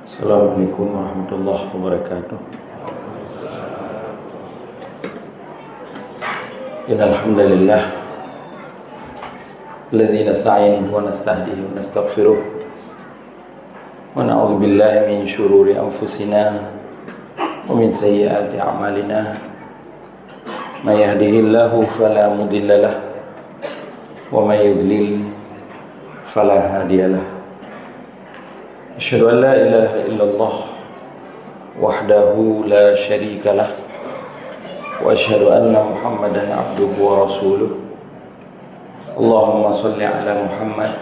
Assalamualaikum warahmatullahi wabarakatuh. Innal hamdalillah alladzi nasta'inuhu wa nastahdihi wa nastaghfiruh wa na'udzu billahi min shururi anfusina wa min sayyiati a'malina. May yahdihillahu fala mudilla lahu wa may yudlil fala hadiyalah. Asyhadu an la ilaha illallah wahdahu la syarika lah wa asyhadu anna Muhammadan abduhu wa rasuluh. Allahumma shalli ala Muhammad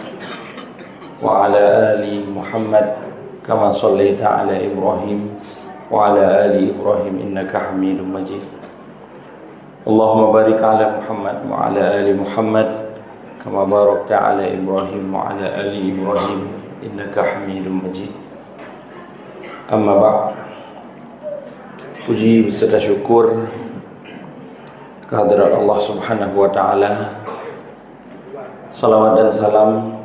wa ala ali Muhammad kama shallaita ala Ibrahim wa ala ali Ibrahim innaka Hamidum Majid. Allahumma barik ala Muhammad wa ala ali Muhammad kama barakta ala Ibrahim wa ala ali Ibrahim innaka Hamidum Majid. Amma ba'd. Puji beserta syukur kehadirat Allah Subhanahu wa taala. Salawat dan salam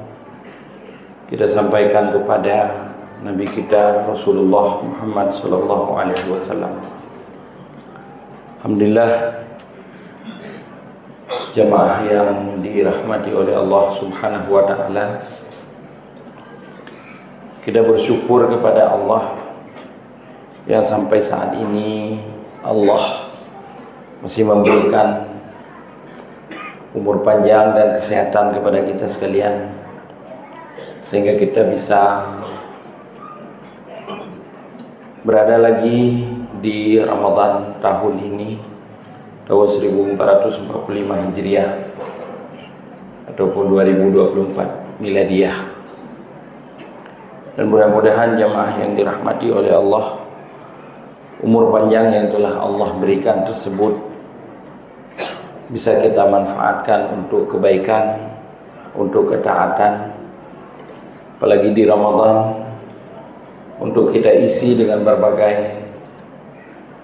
kita sampaikan kepada Nabi kita Rasulullah Muhammad sallallahu alaihi wasallam. Alhamdulillah, jamaah yang dirahmati oleh Allah Subhanahu wa taala, kita bersyukur kepada Allah yang sampai saat ini Allah masih memberikan umur panjang dan kesehatan kepada kita sekalian, sehingga kita bisa berada lagi di Ramadan tahun ini, tahun 1445 Hijriah ataupun 2024 Miladiyah. Dan mudah-mudahan jamaah yang dirahmati oleh Allah, umur panjang yang telah Allah berikan tersebut bisa kita manfaatkan untuk kebaikan, untuk ketaatan, apalagi di Ramadan, untuk kita isi dengan berbagai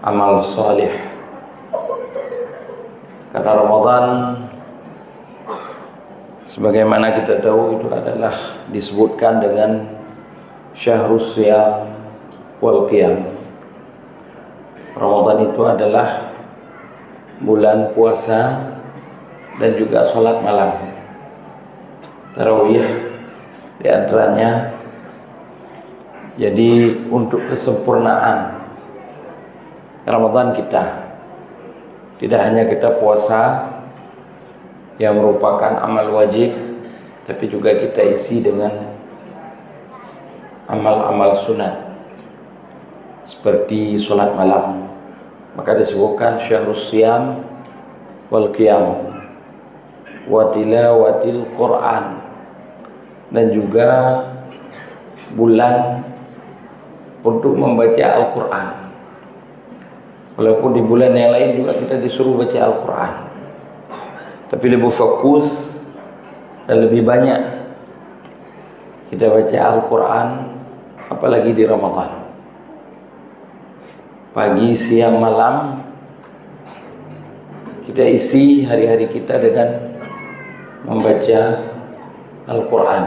amal salih. Karena Ramadan, sebagaimana kita tahu, itu adalah disebutkan dengan Syahrus Siyam wal Qiyam. Ramadan itu adalah bulan puasa dan juga sholat malam, tarawih di antaranya. Jadi untuk kesempurnaan Ramadan kita, tidak hanya kita puasa yang merupakan amal wajib, tapi juga kita isi dengan amal-amal sunat seperti sholat malam. Maka disebutkan Syahrus Siyam wal Qiyam wa tilawatil Quran, dan juga bulan untuk membaca Al-Quran. Walaupun di bulan yang lain juga kita disuruh baca Al-Quran, tapi lebih fokus dan lebih banyak kita baca Al-Quran, apalagi di Ramadan. Pagi, siang, malam kita isi hari-hari kita dengan membaca Al-Quran.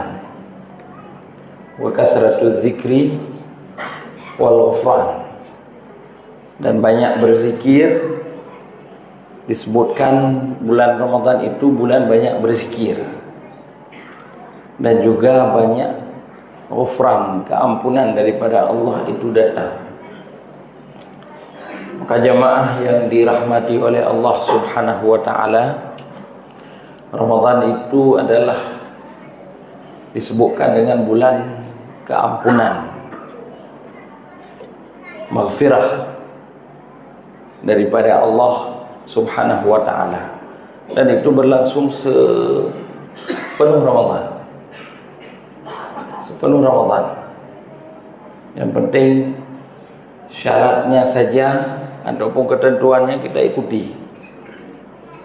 Wa kasratu dzikri wal ghufran, dan banyak berzikir. Disebutkan bulan Ramadan itu bulan banyak berzikir, dan juga banyak ghufran, keampunan daripada Allah itu datang. Maka jamaah yang dirahmati oleh Allah Subhanahu wa taala, Ramadan itu adalah disebutkan dengan bulan keampunan, maghfirah daripada Allah Subhanahu wa taala, dan itu berlangsung sepenuh Ramadan. Sepenuh Ramadan. Yang penting syaratnya saja ataupun ketentuannya kita ikuti.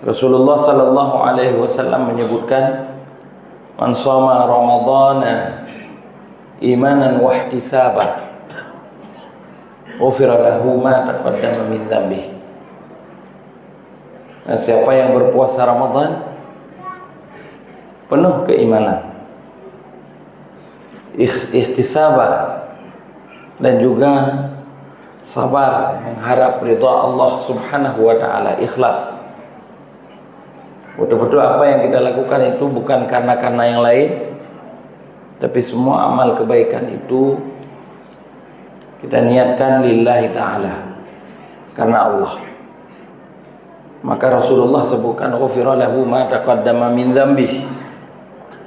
Rasulullah sallallahu alaihi wasallam menyebutkan, man shoma ramadhana imanan wa ihtisaban ghufira lahu ma taqaddama min dhanbihi. Dan siapa yang berpuasa Ramadan penuh keimanan, ihtisabah, dan juga sabar mengharap ridha Allah Subhanahu wa taala, ikhlas. Betul-betul apa yang kita lakukan itu bukan karena yang lain, tapi semua amal kebaikan itu kita niatkan lillahi ta'ala, karena Allah. Maka Rasulullah sebutkan ghufira lahu ma taqaddama min dzambih,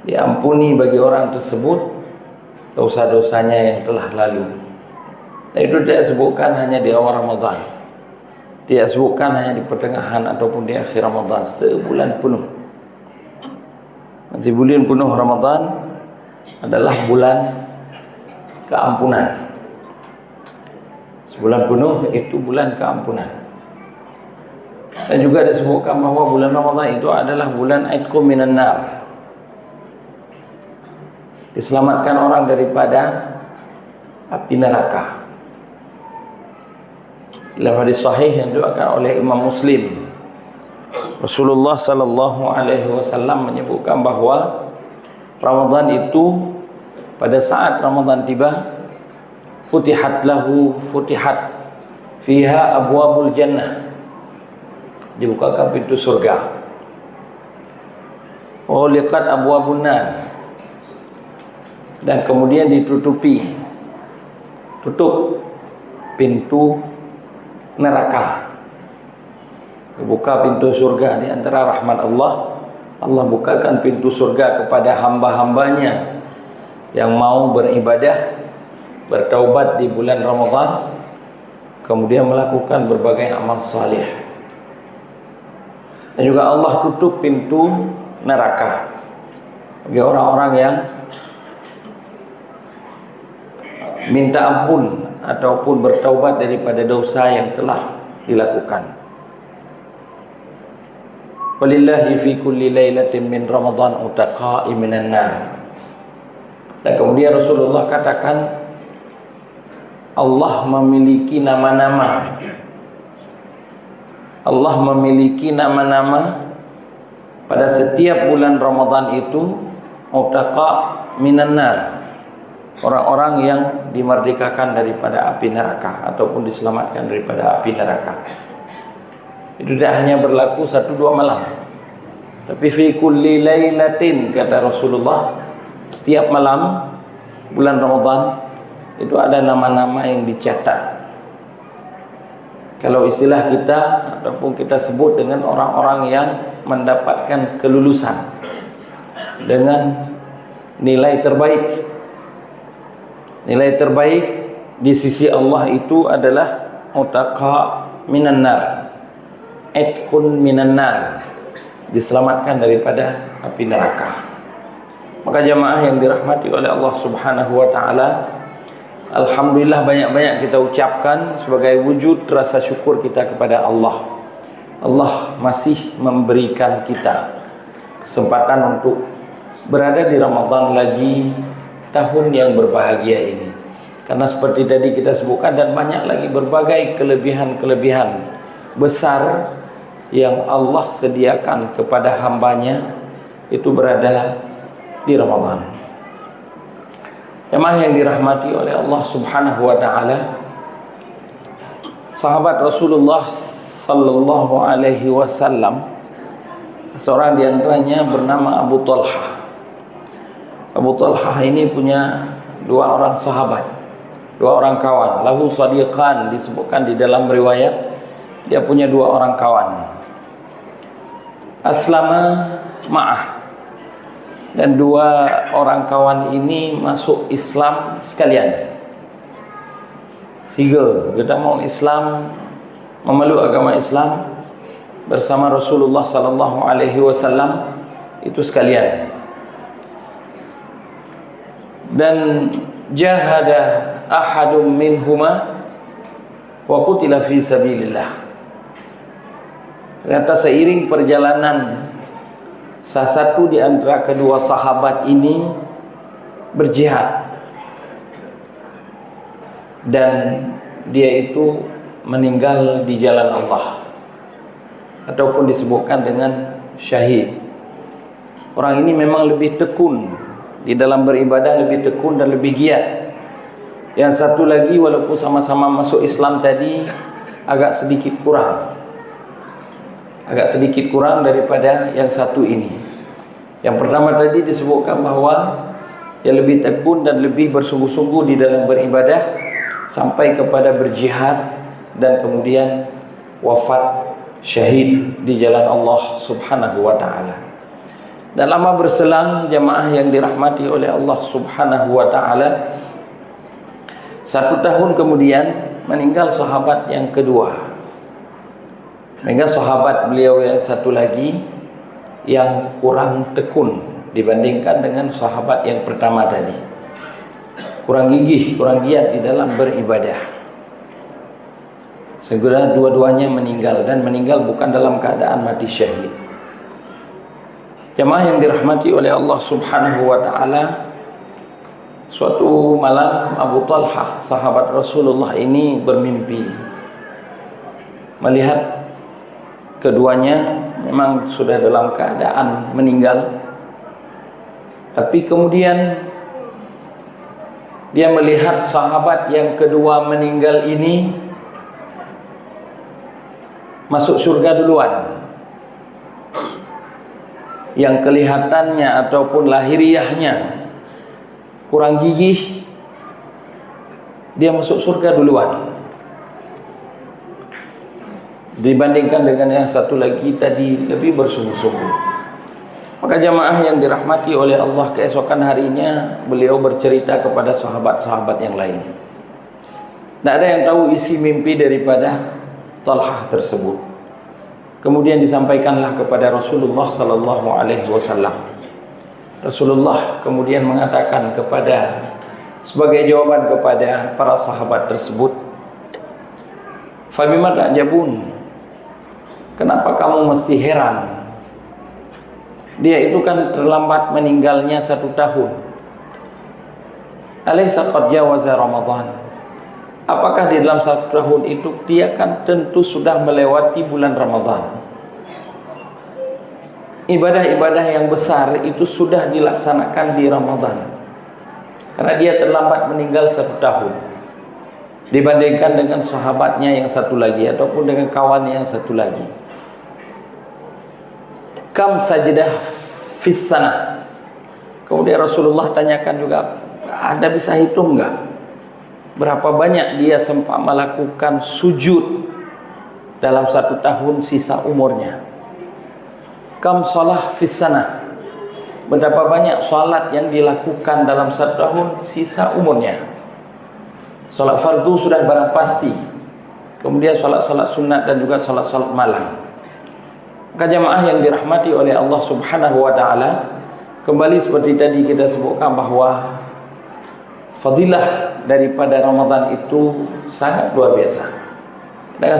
diampuni bagi orang tersebut dosa-dosanya yang telah lalu. Nah, itu tidak sebutkan hanya di awal Ramadan, tidak sebutkan hanya di pertengahan ataupun di akhir Ramadan, sebulan penuh. Nanti bulan penuh Ramadan adalah bulan keampunan. Sebulan penuh itu bulan keampunan. Dan juga disebutkan bahwa bulan Ramadan itu adalah bulan aitqum minan nar, diselamatkan orang daripada api neraka. Dalam hadis sahih yang diriwayatkan oleh Imam Muslim, Rasulullah sallallahu alaihi wasallam menyebutkan bahwa Ramadan itu pada saat Ramadan tiba, futihat fiha abwabul jannah, dibukakan pintu surga. Ughliqat abwabun nar, dan kemudian tutup pintu neraka. Dibuka pintu surga. Di antara rahmat Allah, Allah bukakan pintu surga kepada hamba-hambanya yang mau beribadah, bertaubat di bulan Ramadan, kemudian melakukan berbagai amal salih. Dan juga Allah tutup pintu neraka bagi orang-orang yang minta ampun ataupun bertaubat daripada dosa yang telah dilakukan. Walillahi fi kulli lailatin min Ramadan utaqa'i minan nar. Dan kemudian Rasulullah katakan, Allah memiliki nama-nama. Allah memiliki nama-nama pada setiap bulan Ramadan itu, utaqa minan nar, orang-orang yang dimerdekakan daripada api neraka ataupun diselamatkan daripada api neraka. Itu tidak hanya berlaku 1-2 malam, tapi fi kulli lailatin, kata Rasulullah, setiap malam bulan Ramadan itu ada nama-nama yang dicatat. Kalau istilah kita ataupun kita sebut dengan orang-orang yang mendapatkan kelulusan dengan nilai terbaik. Nilai terbaik di sisi Allah itu adalah utaqa minan nar, atqun minan nar, diselamatkan daripada api neraka. Maka jamaah yang dirahmati oleh Allah Subhanahu wa taala, alhamdulillah banyak-banyak kita ucapkan sebagai wujud rasa syukur kita kepada Allah. Allah masih memberikan kita kesempatan untuk berada di Ramadan lagi, tahun yang berbahagia ini. Karena seperti tadi kita sebutkan, dan banyak lagi berbagai kelebihan-kelebihan besar yang Allah sediakan kepada hambanya itu berada di Ramadan. Jemaah yang dirahmati oleh Allah Subhanahu wa taala, sahabat Rasulullah sallallahu alaihi wasallam, seorang di antaranya bernama Abu Talhah. Abu Talhah ini punya 2 orang sahabat, 2 orang kawan. Lahu sadiqan, disebutkan di dalam riwayat dia punya 2 orang kawan. Aslama ma'ah, dan 2 orang kawan ini masuk Islam sekalian. 3, kita mau Islam, memeluk agama Islam bersama Rasulullah sallallahu alaihi wasallam itu sekalian. Dan jahada ahadum minhuma wa qutila fi sabilillah. Ternyata seiring perjalanan, salah satu di antara kedua sahabat ini berjihad, dan dia itu meninggal di jalan Allah, ataupun disebutkan dengan syahid. Orang ini memang lebih tekun di dalam beribadah, lebih tekun dan lebih giat Yang satu lagi walaupun sama-sama masuk Islam tadi agak sedikit kurang daripada yang satu ini. Yang pertama tadi disebutkan bahawa yang lebih tekun dan lebih bersungguh-sungguh di dalam beribadah sampai kepada berjihad dan kemudian wafat syahid di jalan Allah Subhanahu wa taala. Dan lama berselang jamaah yang dirahmati oleh Allah Subhanahu wa taala, 1 tahun kemudian meninggal sahabat yang kedua. Meninggal sahabat beliau yang satu lagi yang kurang tekun dibandingkan dengan sahabat yang pertama tadi. Kurang gigih, kurang giat di dalam beribadah. Segera dua-duanya meninggal, dan meninggal bukan dalam keadaan mati syahid. Jemaah yang dirahmati oleh Allah Subhanahu wa taala, suatu malam Abu Talhah sahabat Rasulullah ini bermimpi melihat keduanya memang sudah dalam keadaan meninggal, tapi kemudian dia melihat sahabat yang kedua meninggal ini masuk surga duluan. Yang kelihatannya ataupun lahiriahnya kurang gigih, dia masuk surga duluan dibandingkan dengan yang satu lagi tadi lebih bersungguh-sungguh. Maka jamaah yang dirahmati oleh Allah, keesokan harinya beliau bercerita kepada sahabat-sahabat yang lain. Tidak ada yang tahu isi mimpi daripada Talhah tersebut. Kemudian disampaikanlah kepada Rasulullah sallallahu alaihi wasallam. Rasulullah kemudian mengatakan kepada, sebagai jawaban kepada para sahabat tersebut, "Fabima ta'jabun?" Kenapa kamu mesti heran? Dia itu kan terlambat meninggalnya 1 tahun. Alaysa qad jawaza Ramadan? Apakah di dalam 1 tahun itu dia kan tentu sudah melewati bulan Ramadan? Ibadah-ibadah yang besar itu sudah dilaksanakan di Ramadan. Karena dia terlambat meninggal 1 tahun dibandingkan dengan sahabatnya yang satu lagi ataupun dengan kawannya yang satu lagi. Kam sajadah fis sanah. Kemudian Rasulullah tanyakan juga, ada bisa hitung enggak berapa banyak dia sempat melakukan sujud dalam 1 tahun sisa umurnya? Kam salah fis sanah. Berapa banyak salat yang dilakukan dalam 1 tahun sisa umurnya? Salat fardu sudah barang pasti. Kemudian salat-salat sunat dan juga salat-salat malam. Maka jamaah yang dirahmati oleh Allah Subhanahu wa taala, kembali seperti tadi kita sebutkan bahwa fadilah daripada Ramadan itu sangat luar biasa dan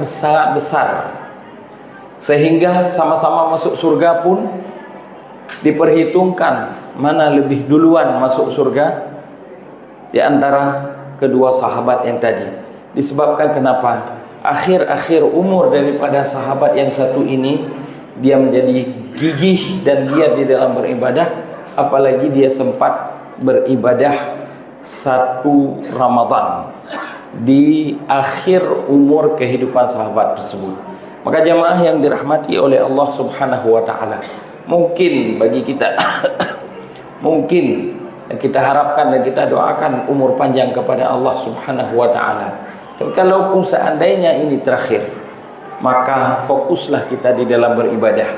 sangat besar, sehingga sama-sama masuk surga pun diperhitungkan mana lebih duluan masuk surga di antara kedua sahabat yang tadi. Disebabkan kenapa? Akhir-akhir umur daripada sahabat yang satu ini, dia menjadi gigih dan giat di dalam beribadah, apalagi dia sempat beribadah 1 Ramadan di akhir umur kehidupan sahabat tersebut. Maka jamaah yang dirahmati oleh Allah Subhanahu wa taala, mungkin bagi kita mungkin kita harapkan dan kita doakan umur panjang kepada Allah Subhanahu wa taala. Dan kalaupun seandainya ini terakhir, maka fokuslah kita di dalam beribadah,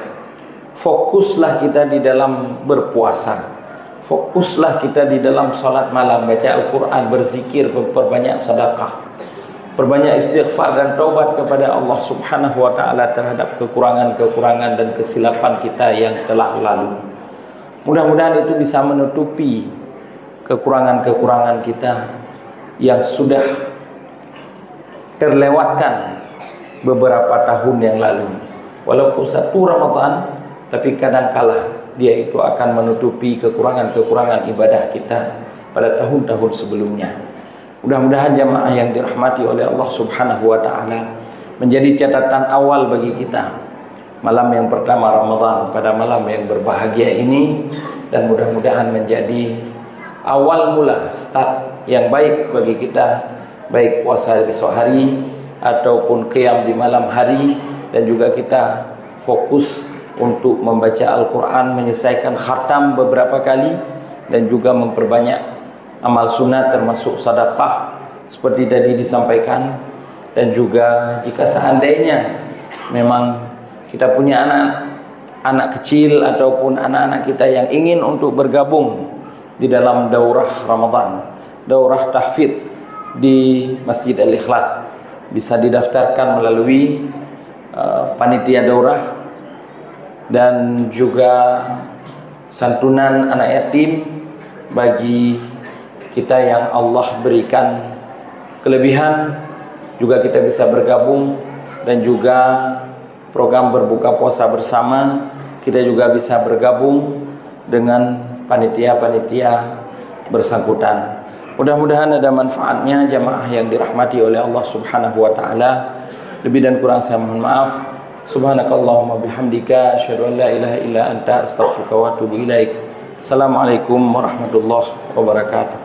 fokuslah kita di dalam berpuasa, fokuslah kita di dalam salat malam, baca Al-Quran, berzikir, perbanyak sedekah, perbanyak istighfar dan taubat kepada Allah Subhanahu wa taala terhadap kekurangan-kekurangan dan kesilapan kita yang telah lalu. Mudah-mudahan itu bisa menutupi kekurangan-kekurangan kita yang sudah terlewatkan beberapa tahun yang lalu. Walaupun 1 Ramadan, tapi kadangkala dia itu akan menutupi kekurangan-kekurangan ibadah kita pada tahun-tahun sebelumnya. Mudah-mudahan jamaah yang dirahmati oleh Allah Subhanahu wa taala menjadi catatan awal bagi kita malam yang pertama Ramadan, pada malam yang berbahagia ini, dan mudah-mudahan menjadi awal mula, start yang baik bagi kita, baik puasa besok hari ataupun qiyam di malam hari, dan juga kita fokus untuk membaca Al-Quran, menyelesaikan khatam beberapa kali, dan juga memperbanyak amal sunnah termasuk sedekah seperti tadi disampaikan. Dan juga jika seandainya memang kita punya anak kecil ataupun anak-anak kita yang ingin untuk bergabung di dalam daurah Ramadan, daurah tahfidz di Masjid Al-Ikhlas, bisa didaftarkan melalui panitia daurah. Dan juga santunan anak yatim bagi kita yang Allah berikan kelebihan, juga kita bisa bergabung. Dan juga program berbuka puasa bersama, kita juga bisa bergabung dengan panitia-panitia bersangkutan. Mudah-mudahan ada manfaatnya jamaah yang dirahmati oleh Allah Subhanahu wa taala. Lebih dan kurang saya mohon maaf. Subhanakallahumma bihamdika asyhadu an la ilaha illa anta astaghfiruka wa atubu ilaik. Assalamualaikum warahmatullahi wabarakatuh.